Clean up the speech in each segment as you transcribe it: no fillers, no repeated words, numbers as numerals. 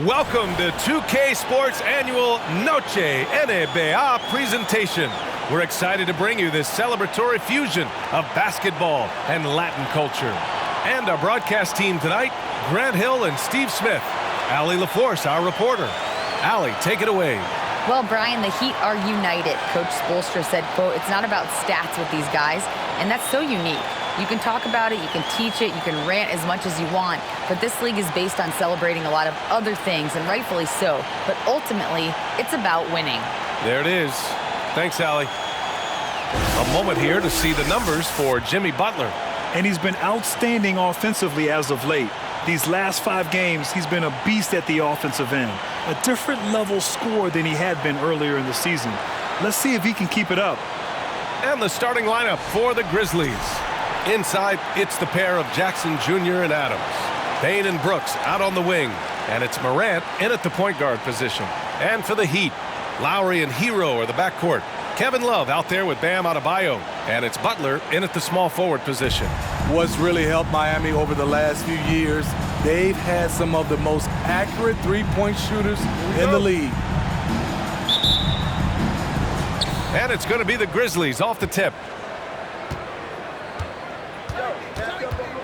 Welcome to 2K Sports Annual Noche NBA presentation. We're excited to bring you this celebratory fusion of basketball and Latin culture. And our broadcast team tonight, Grant Hill and Steve Smith. Allie LaForce, our reporter. Allie, take it away. Well, Brian, the Heat are united. Coach Spoelstra said, quote, "It's not about stats with these guys," and that's so unique. You can talk about it, you can teach it, you can rant as much as you want, but this league is based on celebrating a lot of other things, and rightfully so. But ultimately, it's about winning. There it is. Thanks, Allie. A moment here to see the numbers for Jimmy Butler. And he's been outstanding offensively as of late. These last 5 games, he's been a beast at the offensive end. A different level scorer than he had been earlier in the season. Let's see if he can keep it up. And the starting lineup for the Grizzlies. Inside, it's the pair of Jackson Jr. and Adams. Bane and Brooks out on the wing. And it's Morant in at the point guard position. And for the Heat, Lowry and Hero are the backcourt. Kevin Love out there with Bam Adebayo. And it's Butler in at the small forward position. What's really helped Miami over the last few years, they've had some of the most accurate three-point shooters in the league. And it's going to be the Grizzlies off the tip.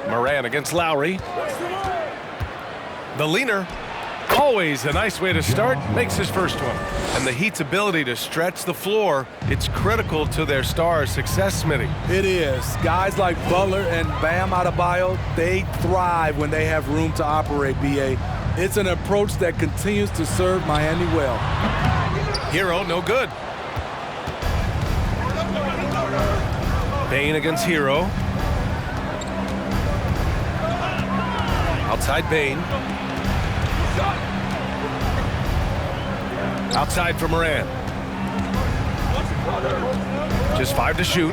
Morant against Lowry. The leaner, always a nice way to start, makes his first one. And the Heat's ability to stretch the floor, it's critical to their stars' success, Smitty. It is. Guys like Butler and Bam Adebayo, they thrive when they have room to operate, B.A. It's an approach that continues to serve Miami well. Hero, no good. Bane against Hero. Outside Bane. Outside for Morant. Just 5 to shoot.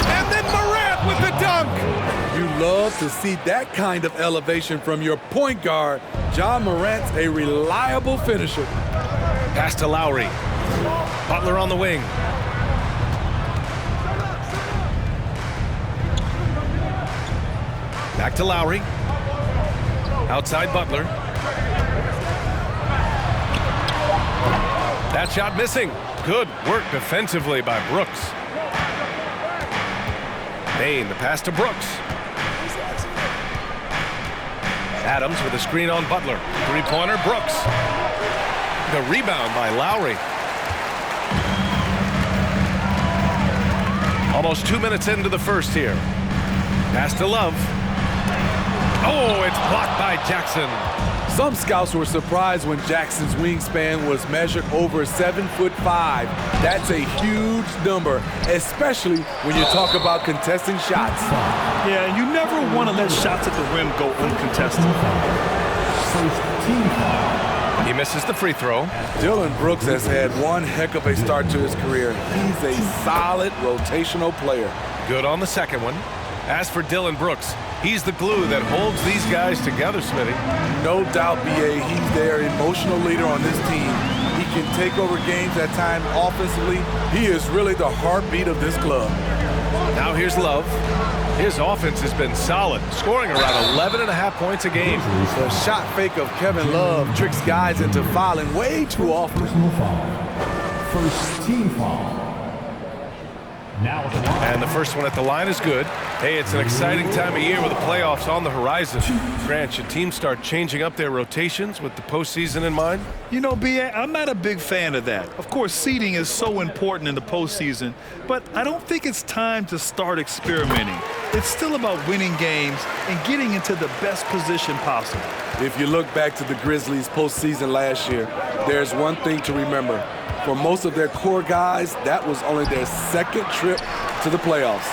And then Morant with the dunk. You love to see that kind of elevation from your point guard. John Morant's a reliable finisher. Pass to Lowry. Butler on the wing. Back to Lowry. Outside Butler. That shot missing. Good work defensively by Brooks. Bane, the pass to Brooks. Adams with a screen on Butler. Three-pointer, Brooks. The rebound by Lowry. Almost 2 minutes into the first here. Pass to Love. Oh, it's blocked by Jackson. Some scouts were surprised when Jackson's wingspan was measured over 7'5". That's a huge number, especially when you talk about contesting shots. Yeah, and you never want to let shots at the rim go uncontested. He misses the free throw. Dillon Brooks has had one heck of a start to his career. He's a solid rotational player. Good on the second one. As for Dillon Brooks, he's the glue that holds these guys together, Smitty. No doubt, B.A., he's their emotional leader on this team. He can take over games at times offensively. He is really the heartbeat of this club. Now here's Love. His offense has been solid, scoring around 11.5 points a game. The shot fake of Kevin Love tricks guys into fouling way too often. First team foul. And the first one at the line is good. Hey, it's an exciting time of year with the playoffs on the horizon. Grant, should teams start changing up their rotations with the postseason in mind? You know, B.A., I'm not a big fan of that. Of course, seeding is so important in the postseason, but I don't think it's time to start experimenting. It's still about winning games and getting into the best position possible. If you look back to the Grizzlies postseason last year, there's one thing to remember. For most of their core guys, that was only their second trip to the playoffs.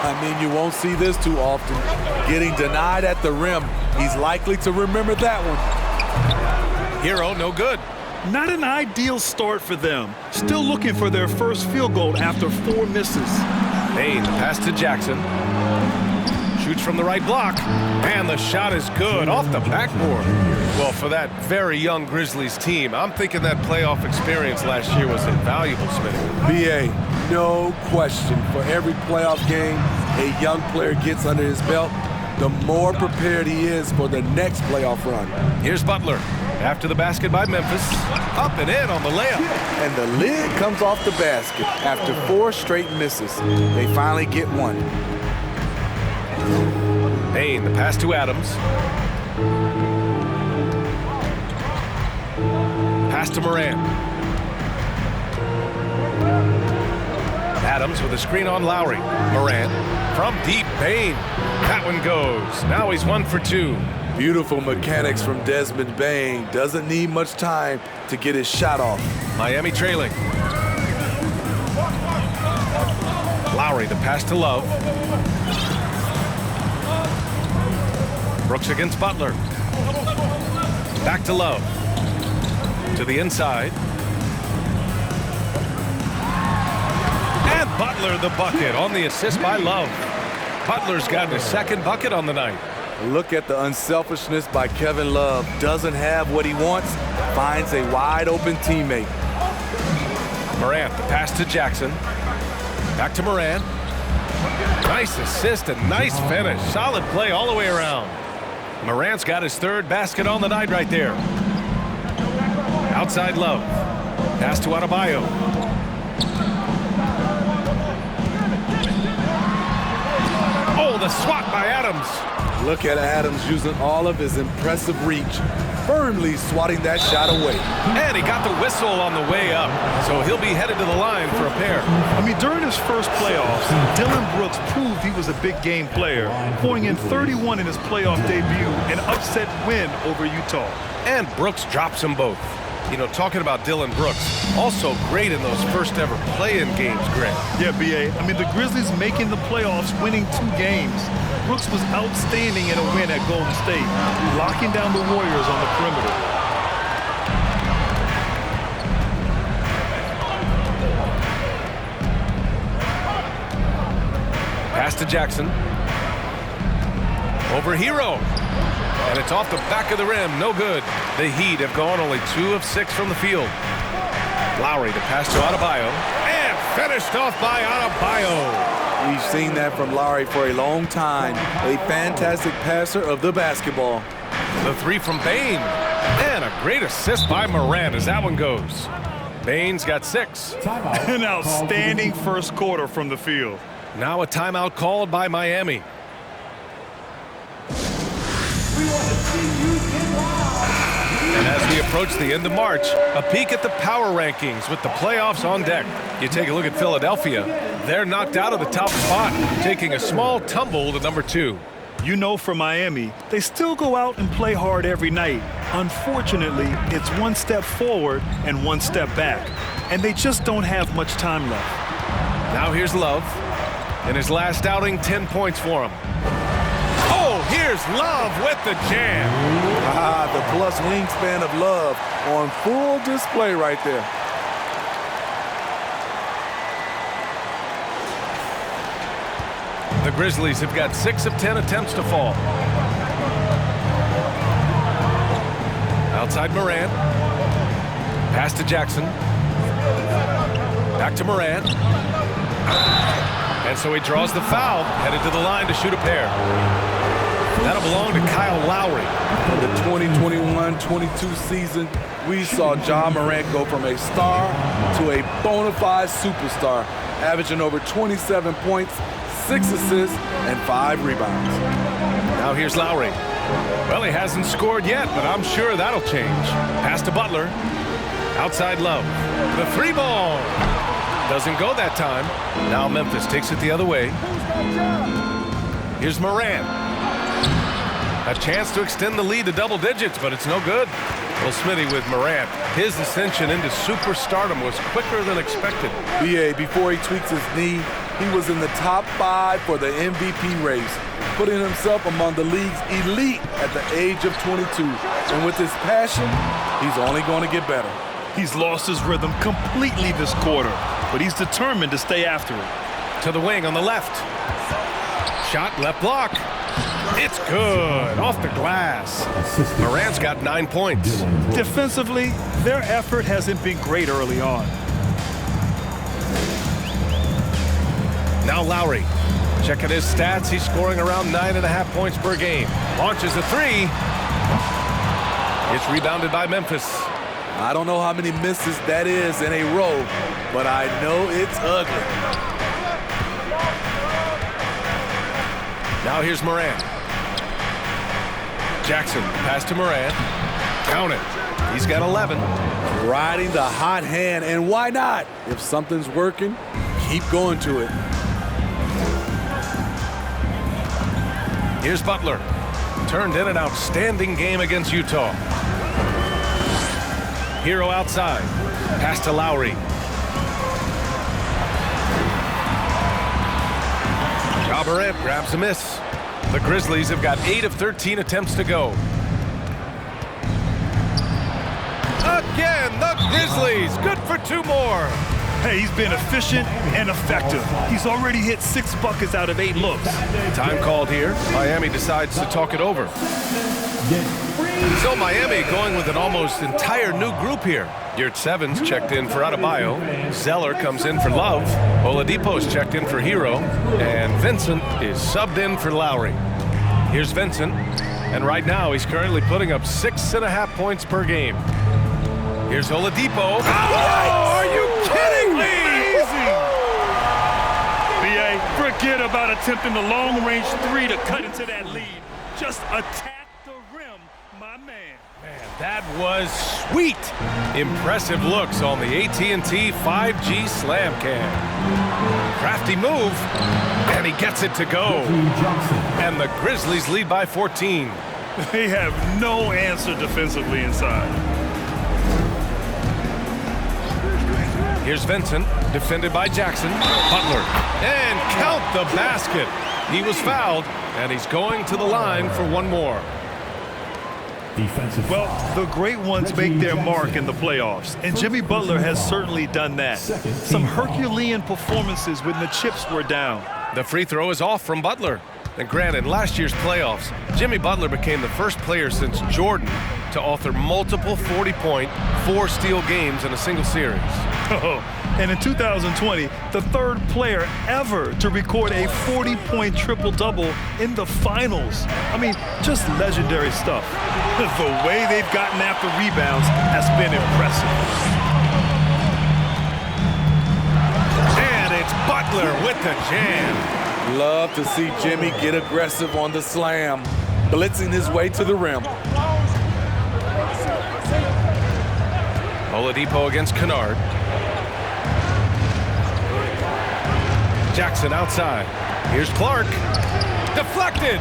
I mean, you won't see this too often. Getting denied at the rim, he's likely to remember that one. Hero, no good. Not an ideal start for them. Still looking for their first field goal after 4 misses. Bane, the pass to Jackson. Shoots from the right block, and the shot is good off the backboard. Well, for that very young Grizzlies team, I'm thinking that playoff experience last year was invaluable, Smitty. B.A., no question. For every playoff game a young player gets under his belt, the more prepared he is for the next playoff run. Here's Butler. After the basket by Memphis. Up and in on the layup. And the lid comes off the basket after 4 straight misses. They finally get one. Payne, the pass to Adams. Pass to Moran. Adams with a screen on Lowry. Moran from deep. Payne. That one goes. Now he's 1 for 2. Beautiful mechanics from Desmond Bane. Doesn't need much time to get his shot off. Miami trailing. Lowry, the pass to Love. Brooks against Butler. Back to Love. To the inside. And Butler the bucket on the assist by Love. Butler's got his 2nd bucket on the night. Look at the unselfishness by Kevin Love. Doesn't have what he wants, finds a wide open teammate. Morant, the pass to Jackson. Back to Moran. Nice assist and nice finish. Solid play all the way around. Morant's got his 3rd basket on the night right there. Outside Love. Pass to Adebayo. Oh, the swat by Adams. Look at Adams using all of his impressive reach, firmly swatting that shot away. And he got the whistle on the way up, so he'll be headed to the line for a pair. I mean, during his first playoffs, Dillon Brooks proved he was a big game player, pouring in 31 in his playoff debut, an upset win over Utah. And Brooks drops them both. You know, talking about Dillon Brooks, also great in those first ever play-in games, Grant. Yeah, B.A. I mean, the Grizzlies making the playoffs, winning 2 games. Brooks was outstanding in a win at Golden State, locking down the Warriors on the perimeter. Pass to Jackson. Over Hero. And it's off the back of the rim. No good. The Heat have gone only 2 of 6 from the field. Lowry, the pass to Adebayo. And finished off by Adebayo. We've seen that from Lowry for a long time. A fantastic passer of the basketball. The 3 from Bane. And a great assist by Moran as that one goes. Bane's got 6. An outstanding first quarter from the field. Now a timeout called by Miami. And as we approach the end of March, a peek at the power rankings with the playoffs on deck. You take a look at Philadelphia. They're knocked out of the top spot, taking a small tumble to number 2. You know, for Miami, they still go out and play hard every night. Unfortunately, it's 1 step forward and 1 step back, and they just don't have much time left. Now here's Love. In his last outing, 10 points for him. Oh, here's Love with the jam. The plus wingspan of Love on full display right there. The Grizzlies have got 6 of 10 attempts to fall. Outside Moran. Pass to Jackson. Back to Moran. And so he draws the foul, headed to the line to shoot a pair. That'll belong to Kyle Lowry. In the 2021-22 season, we saw Ja Morant go from a star to a bona fide superstar, averaging over 27 points, 6 assists, and 5 rebounds. Now here's Lowry. Well, he hasn't scored yet, but I'm sure that'll change. Pass to Butler. Outside Love. The 3-ball. Doesn't go that time. Now Memphis takes it the other way. Here's Moran. A chance to extend the lead to double digits, but it's no good. Well, Smitty with Morant, his ascension into superstardom was quicker than expected. B.A., before he tweaks his knee, he was in the top 5 for the MVP race, putting himself among the league's elite at the age of 22. And with his passion, he's only going to get better. He's lost his rhythm completely this quarter, but he's determined to stay after it. To the wing on the left. Shot left block. It's good. Off the glass. Morant's got 9 points. Defensively, their effort hasn't been great early on. Now Lowry. Checking his stats, he's scoring around 9.5 points per game. Launches a three. It's rebounded by Memphis. I don't know how many misses that is in a row, but I know it's ugly. Now here's Morant. Jackson, pass to Morant. Count it. He's got 11. Riding the hot hand, and why not? If something's working, keep going to it. Here's Butler. Turned in an outstanding game against Utah. Hero outside. Pass to Lowry. Ja Morant grabs a miss. The Grizzlies have got 8 of 13 attempts to go. Again, the Grizzlies. Good for 2 more. Hey, he's been efficient and effective. He's already hit 6 buckets out of 8 looks. Time called here. Miami decides to talk it over. So Miami going with an almost entire new group here. Yurt Sevens checked in for Adebayo. Zeller comes in for Love. Oladipo's checked in for Hero. And Vincent is subbed in for Lowry. Here's Vincent. And right now he's currently putting up 6.5 points per game. Here's Oladipo. Oh, are you kidding me? Amazing! B.A., forget about attempting the long-range 3 to cut into that lead. Just attack the rim, my man. Man, that was sweet. Impressive looks on the AT&T 5G Slam Cam. Crafty move, and he gets it to go. And the Grizzlies lead by 14. They have no answer defensively inside. Here's Vincent, defended by Jackson. Butler, and count the basket. He was fouled, and he's going to the line for 1 more. Defensive. Well, the great ones make their mark in the playoffs, and Jimmy Butler has certainly done that. Some Herculean performances when the chips were down. The free throw is off from Butler. And granted, in last year's playoffs, Jimmy Butler became the first player since Jordan to author multiple 40-point, 4-steal games in a single series. And in 2020, the 3rd player ever to record a 40-point triple-double in the finals. I mean, just legendary stuff. The way they've gotten after rebounds has been impressive. And it's Butler with the jam. Love to see Jimmy get aggressive on the slam, blitzing his way to the rim. Oladipo against Kennard. Jackson outside. Here's Clark. Deflected.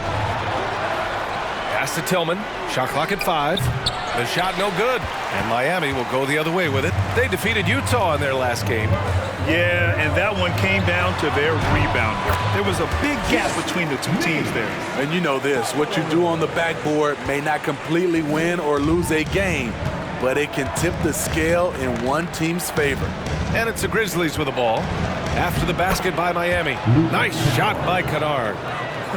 Pass to Tillman. Shot clock at 5. The shot no good. And Miami will go the other way with it. They defeated Utah in their last game. Yeah, and that one came down to their rebounder. There was a big gap between the 2 teams there. And you know this, what you do on the backboard may not completely win or lose a game, but it can tip the scale in one team's favor. And it's the Grizzlies with the ball. After the basket by Miami. Nice shot by Kennard.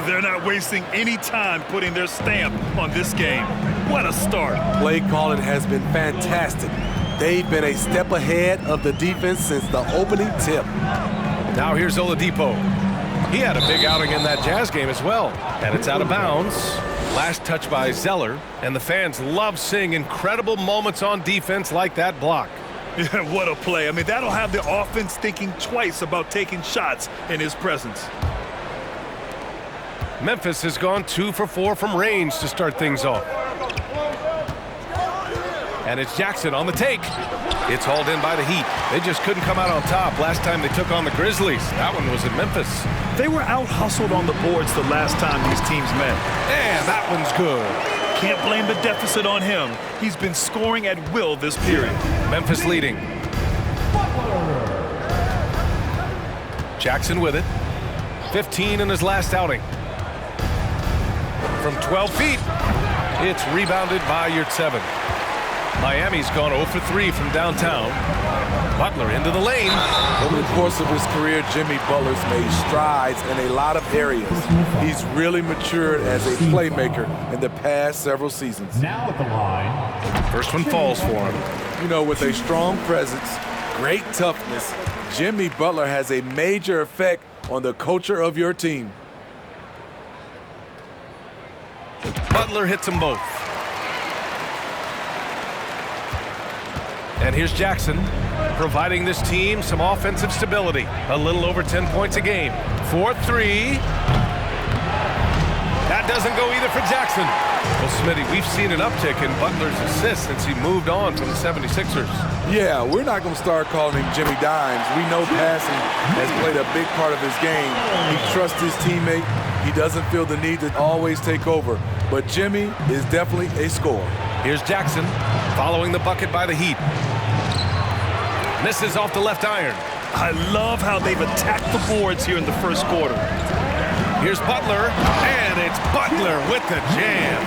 They're not wasting any time putting their stamp on this game. What a start. Play calling has been fantastic. They've been a step ahead of the defense since the opening tip. Now here's Oladipo. He had a big outing in that Jazz game as well. And it's out of bounds. Last touch by Zeller. And the fans love seeing incredible moments on defense like that block. Yeah, what a play. I mean, that'll have the offense thinking twice about taking shots in his presence. Memphis has gone 2 for 4 from range to start things off. And it's Jackson on the take. It's hauled in by the Heat. They just couldn't come out on top last time they took on the Grizzlies. That one was in Memphis. They were out-hustled on the boards the last time these teams met. And that one's good. Can't blame the deficit on him. He's been scoring at will this period. Memphis leading. Jackson with it. 15 in his last outing. From 12 feet, it's rebounded by Yurt Seven. Miami's gone 0 for 3 from downtown. Butler into the lane. Over the course of his career, Jimmy Butler's made strides in a lot of areas. He's really matured as a playmaker in the past several seasons. Now at the line. First one falls for him. You know, with a strong presence, great toughness. Jimmy Butler has a major effect on the culture of your team. Butler hits them both. And here's Jackson, providing this team some offensive stability. A little over 10 points a game. 4-3. That doesn't go either for Jackson. Well, Smitty, we've seen an uptick in Butler's assists since he moved on from the 76ers. Yeah, we're not going to start calling him Jimmy Dimes. We know passing has played a big part of his game. He trusts his teammate. He doesn't feel the need to always take over. But Jimmy is definitely a scorer. Here's Jackson, following the bucket by the Heat. Misses off the left iron. I love how they've attacked the boards here in the first quarter. Here's Butler, and it's Butler with the jam.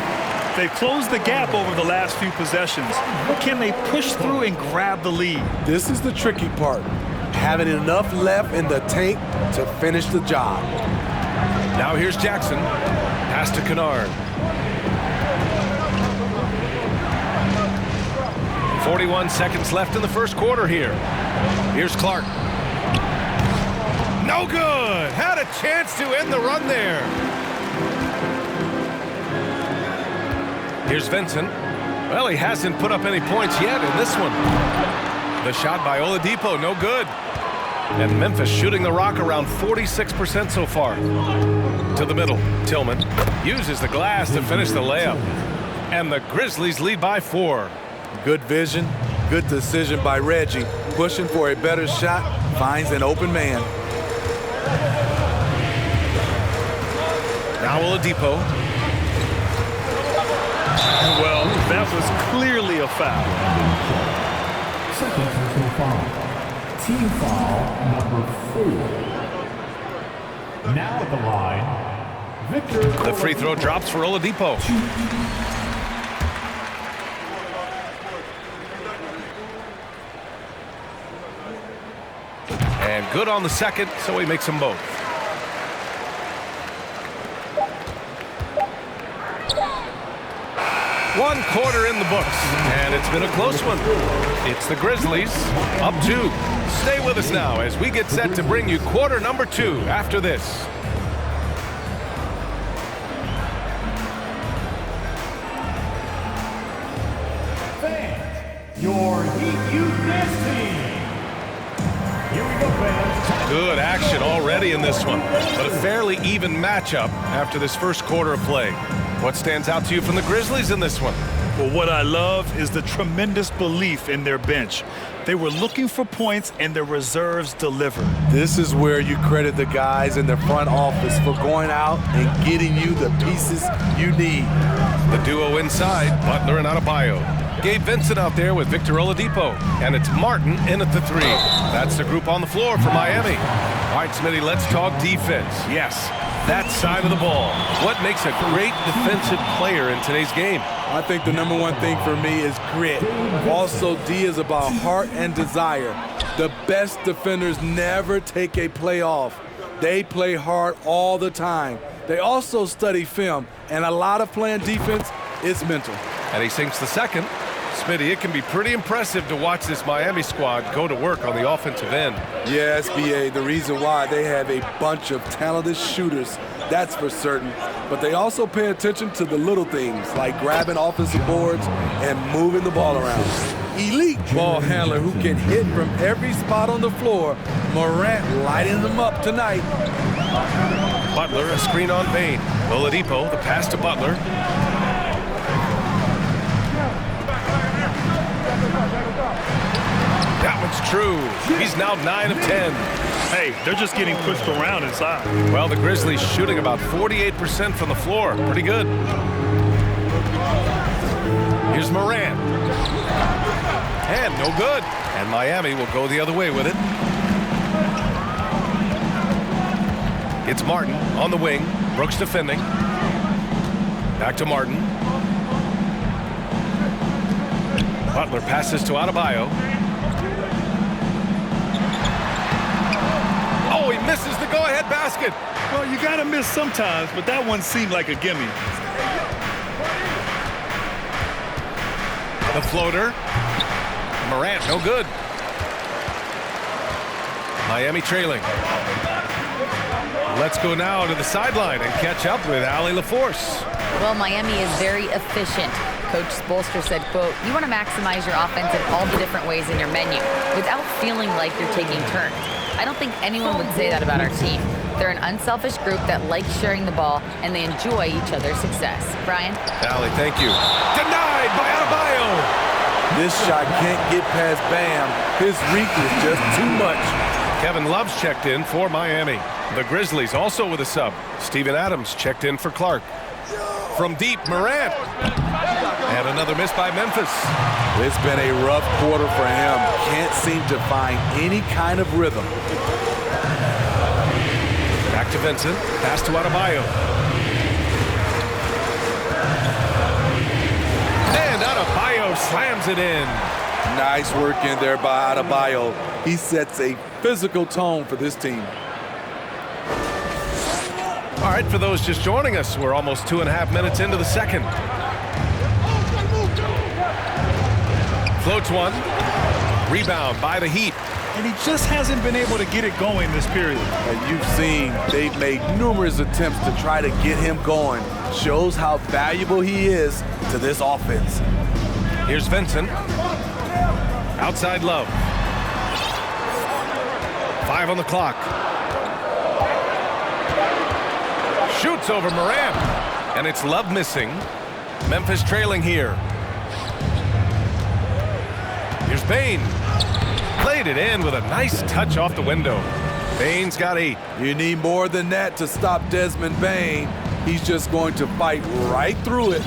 They've closed the gap over the last few possessions. Can they push through and grab the lead? This is the tricky part. Having enough left in the tank to finish the job. Now here's Jackson. Pass to Kennard. 41 seconds left in the first quarter here. Here's Clark. No good. Had a chance to end the run there. Here's Vincent. Well, he hasn't put up any points yet in this one. The shot by Oladipo, no good. And Memphis shooting the rock around 46% so far. To the middle, Tillman uses the glass to finish the layup. And the Grizzlies lead by 4. Good vision, good decision by Reggie. Pushing for a better shot, finds an open man. Now Oladipo. Well, that was clearly a foul. Second personal foul. Team foul number 4. Now at the line, Victor. The free throw drops for Oladipo. And good on the second, so he makes them both. One quarter in the books, and it's been a close one. It's the Grizzlies, up 2. Stay with us now as we get set to bring you quarter number 2 after this. Fans, your Heat Youth Dance Team. Here we go, fans. Good action already in this one, but a fairly even matchup after this first quarter of play. What stands out to you from the Grizzlies in this one? Well, what I love is the tremendous belief in their bench. They were looking for points, and their reserves delivered. This is where you credit the guys in the front office for going out and getting you the pieces you need. The duo inside, Butler and Adebayo. Gabe Vincent out there with Victor Oladipo. And it's Martin in at the 3. That's the group on the floor for Miami. All right, Smitty, let's talk defense. Yes, that side of the ball. What makes a great defensive player in today's game? I think the number one thing for me is grit. Also, D is about heart and desire. The best defenders never take a play off. They play hard all the time. They also study film, and a lot of playing defense is mental. And he sinks the second. Smitty, it can be pretty impressive to watch this Miami squad go to work on the offensive end. Yes, BA, the reason why they have a bunch of talented shooters, that's for certain. But they also pay attention to the little things, like grabbing offensive boards and moving the ball around. Elite ball handler who can hit from every spot on the floor. Morant lighting them up tonight. Butler, a screen on Bane. Oladipo, the pass to Butler. That one's true. He's now 9 of 10. Hey, they're just getting pushed around inside. Well, the Grizzlies shooting about 48% from the floor. Pretty good. Here's Morant. And no good. And Miami will go the other way with it. It's Martin on the wing. Brooks defending. Back to Martin. Butler passes to Adebayo. Oh, he misses the go-ahead basket. Well, you got to miss sometimes, but that one seemed like a gimme. The floater. Morant, no good. Miami trailing. Let's go now to the sideline and catch up with Allie LaForce. Well, Miami is very efficient. Coach Spoelstra said, quote, "You want to maximize your offense in all the different ways in your menu without feeling like you're taking turns." I don't think anyone would say that about our team. They're an unselfish group that likes sharing the ball, and they enjoy each other's success. Brian? Allie, thank you. Denied by Adebayo. This shot can't get past Bam. His reach is just too much. Kevin Love's checked in for Miami. The Grizzlies also with a sub. Steven Adams checked in for Clark. From deep, Morant. And another miss by Memphis. It's been a rough quarter for him. Can't seem to find any kind of rhythm. Back to Vincent. Pass to Adebayo. And Adebayo slams it in. Nice work in there by Adebayo. He sets a physical tone for this team. All right, for those just joining us, we're almost 2.5 minutes into the second. Floats one. Rebound by the Heat. And he just hasn't been able to get it going this period. And you've seen they've made numerous attempts to try to get him going. Shows how valuable he is to this offense. Here's Vincent. Outside Love. 5 on the clock. Shoots over Morant. And it's Love missing. Memphis trailing here. Here's Bane. Played it in with a nice touch off the window. Bane's got 8. You need more than that to stop Desmond Bane. He's just going to fight right through it.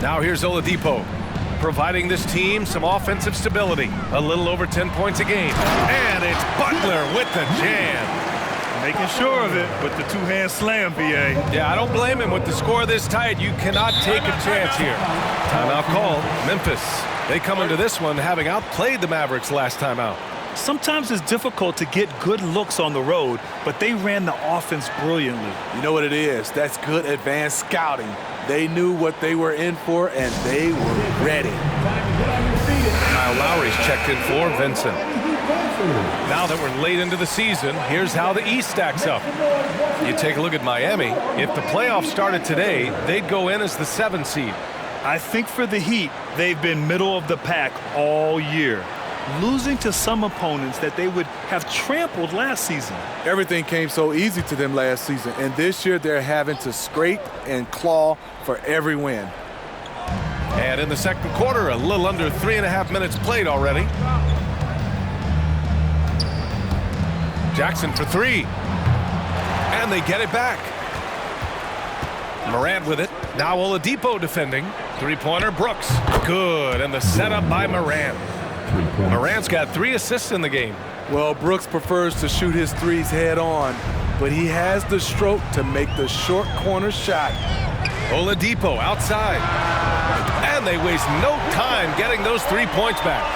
Now here's Oladipo, providing this team some offensive stability. A little over 10 points a game. And it's Butler with the jam. Making sure of it with the two-hand slam, BA. Yeah, I don't blame him with the score this tight. You cannot take a chance here. Timeout called. Memphis. They come into this one having outplayed the Mavericks last time out. Sometimes it's difficult to get good looks on the road, but they ran the offense brilliantly. You know what it is? That's good advanced scouting. They knew what they were in for, and they were ready. Kyle Lowry's checked in for Vincent. Now that we're late into the season, here's how the East stacks up. You take a look at Miami. If the playoffs started today, they'd go in as the 7th seed. I think for the Heat, they've been middle of the pack all year, losing to some opponents that they would have trampled last season. Everything came so easy to them last season, and this year they're having to scrape and claw for every win. And in the second quarter, a little under 3.5 minutes played already. Jackson for 3. And they get it back. Morant with it. Now Oladipo defending. Three-pointer, Brooks. Good. And the setup by Morant. Morant's got 3 assists in the game. Well, Brooks prefers to shoot his threes head on, but he has the stroke to make the short corner shot. Oladipo outside. And they waste no time getting those 3 points back.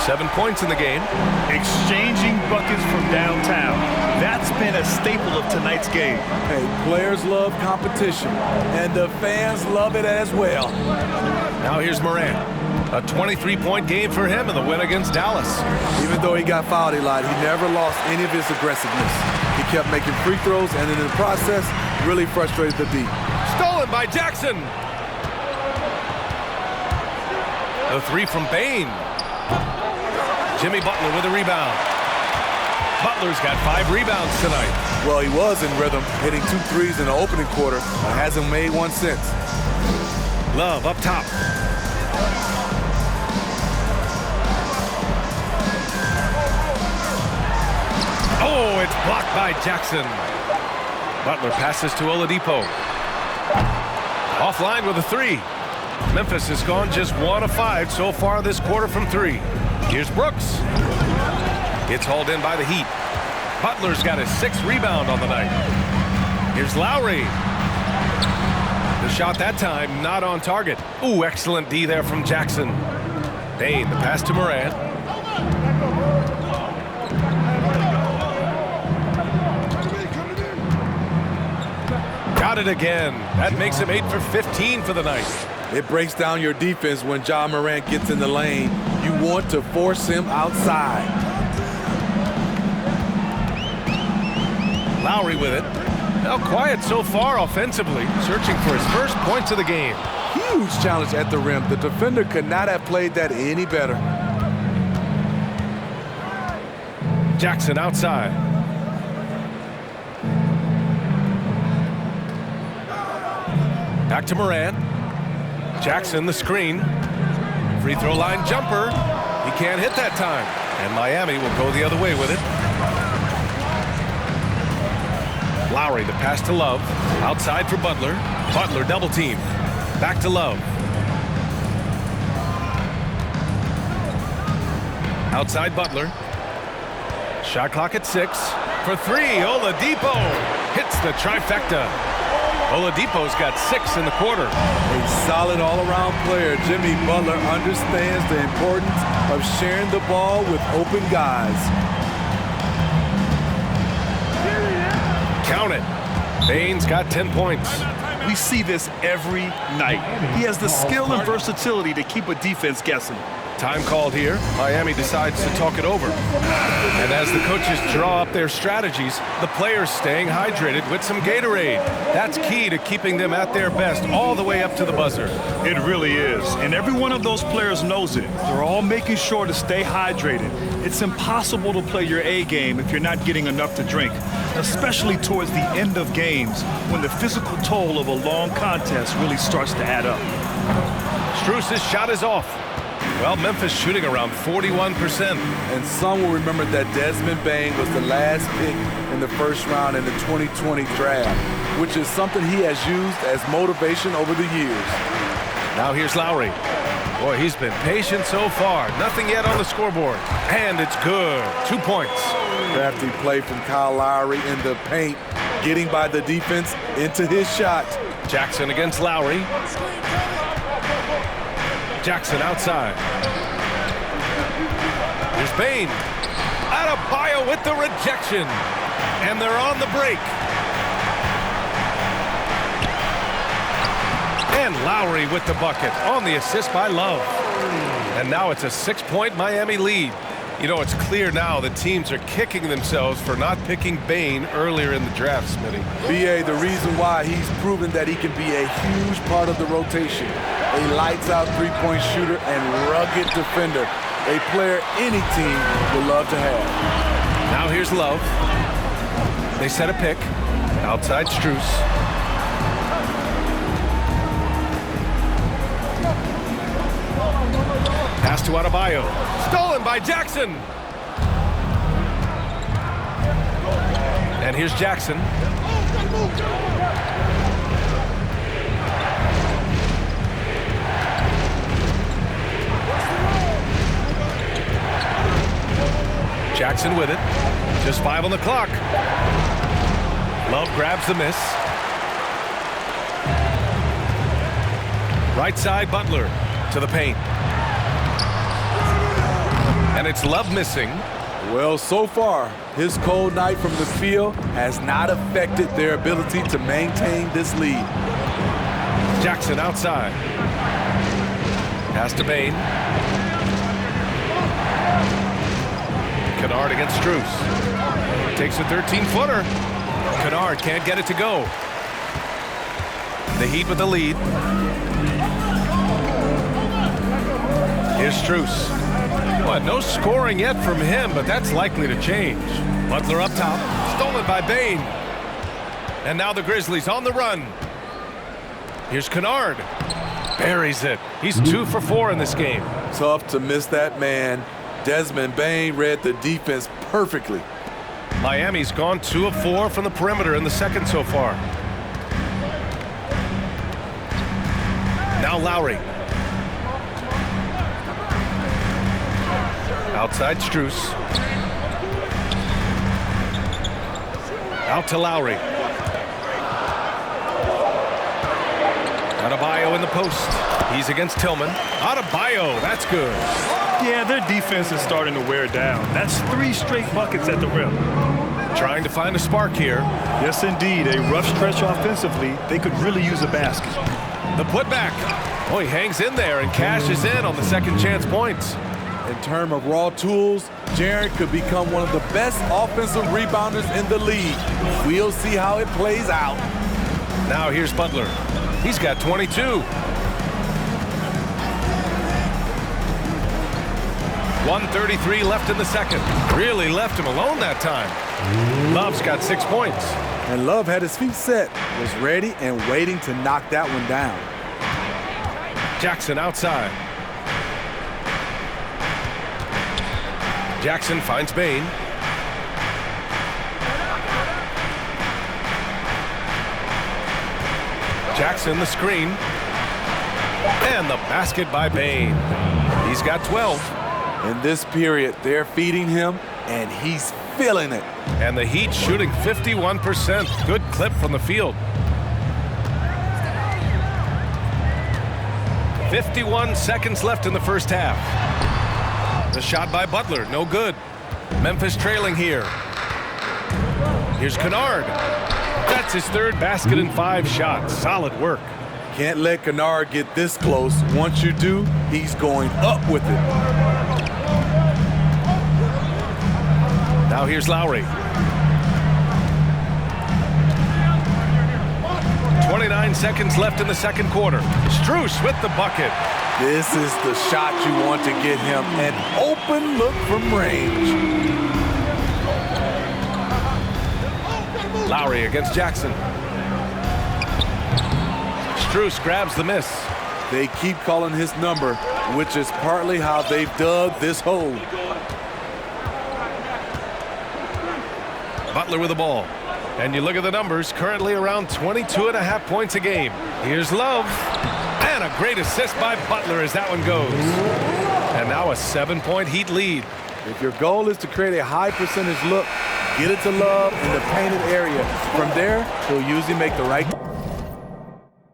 7 points in the game. Exchanging buckets from downtown. That's been a staple of tonight's game. Hey, players love competition, and the fans love it as well. Now here's Morant. A 23-point game for him in the win against Dallas. Even though he got fouled a lot, he never lost any of his aggressiveness. He kept making free throws, and in the process, really frustrated the D. Stolen by Jackson. The 3 from Bane. Jimmy Butler with a rebound. Butler's got 5 rebounds tonight. Well, he was in rhythm, hitting 2 threes in the opening quarter, but hasn't made one since. Love up top. Oh, it's blocked by Jackson. Butler passes to Oladipo. Offline with a 3. Memphis has gone just 1 of 5 so far this quarter from 3. Here's Brooks. It's hauled in by the Heat. Butler's got his 6th rebound on the night. Here's Lowry. The shot that time not on target. Ooh, excellent D there from Jackson. Bane, the pass to Morant. Got it again. That makes him 8 for 15 for the night. It breaks down your defense when Ja Morant gets in the lane. You want to force him outside. Lowry with it. Now quiet so far offensively, searching for his first points of the game. Huge challenge at the rim. The defender could not have played that any better. Jackson outside. Back to Morant. Jackson the screen. Free throw line jumper. He can't hit that time. And Miami will go the other way with it. Lowry the pass to Love. Outside for Butler. Butler double team. Back to Love. Outside Butler. Shot clock at 6. For 3, Oladipo hits the trifecta. Oladipo's got 6 in the quarter. A solid all-around player. Jimmy Butler understands the importance of sharing the ball with open guys. Count it. Bane's got 10 points. We see this every night. He has the skill and versatility to keep a defense guessing. Time called here. Miami decides to talk it over. And as the coaches draw up their strategies, the players staying hydrated with some Gatorade. That's key to keeping them at their best all the way up to the buzzer. It really is. And every one of those players knows it. They're all making sure to stay hydrated. It's impossible to play your A game if you're not getting enough to drink, especially towards the end of games when the physical toll of a long contest really starts to add up. Strus's shot is off. Well, Memphis shooting around 41%. And some will remember that Desmond Bane was the last pick in the first round in the 2020 draft, which is something he has used as motivation over the years. Now here's Lowry. Boy, he's been patient so far. Nothing yet on the scoreboard. And it's good. 2 points. Crafty play from Kyle Lowry in the paint, getting by the defense into his shot. Jackson against Lowry. Jackson outside. Here's Bane. Adebayo with the rejection. And they're on the break. And Lowry with the bucket on the assist by Love. And now it's a 6-point Miami lead. You know, it's clear now that teams are kicking themselves for not picking Bane earlier in the draft, Smitty. BA, the reason why he's proven that he can be a huge part of the rotation. A lights-out three-point shooter and rugged defender. A player any team would love to have. Now here's Love. They set a pick. Outside Strus. Pass to Adebayo. Stolen by Jackson. And here's Jackson. Jackson with it. Just 5 on the clock. Love grabs the miss. Right side, Butler to the paint. And it's Love missing. Well, so far, his cold night from the field has not affected their ability to maintain this lead. Jackson outside. Pass to Bane. Kennard against Strus. Takes a 13-footer. Kennard can't get it to go. The Heat with the lead. Here's Strus. But no scoring yet from him, but that's likely to change. Butler up top. Stolen by Bane. And now the Grizzlies on the run. Here's Kennard. Buries it. He's 2 for 4 in this game. Tough to miss that man. Desmond Bane read the defense perfectly. Miami's gone 2 of 4 from the perimeter in the second so far. Now Lowry. Outside Strus. Out to Lowry. Adebayo in the post. He's against Tillman. Adebayo, that's good. Yeah, their defense is starting to wear down. That's 3 straight buckets at the rim. Trying to find a spark here. Yes, indeed. A rough stretch offensively. They could really use a basket. The putback. Oh, he hangs in there and cashes in on the second chance points. In terms of raw tools, Jaren could become one of the best offensive rebounders in the league. We'll see how it plays out. Now here's Butler. He's got 22. 1:33 left in the second. Really left him alone that time. Love's got 6 points. And Love had his feet set, was ready and waiting to knock that one down. Jackson outside. Jackson finds Bain. Jackson the screen. And the basket by Bain. He's got 12. In this period, they're feeding him, and he's feeling it. And the Heat shooting 51%. Good clip from the field. 51 seconds left in the first half. The shot by Butler, no good. Memphis trailing here. Here's Kennard. That's his third basket in 5 shots. Solid work. Can't let Kennard get this close. Once you do, he's going up with it. Now here's Lowry. 29 seconds left in the second quarter. Strus with the bucket. This is the shot you want to get him. An open look from range. Lowry against Jackson. Strus grabs the miss. They keep calling his number, which is partly how they've dug this hole. Butler with the ball. And you look at the numbers, currently around 22.5 points a game. Here's Love. And a great assist by Butler as that one goes. And now a 7-point Heat lead. If your goal is to create a high percentage look, get it to Love in the painted area. From there, he'll usually make the right.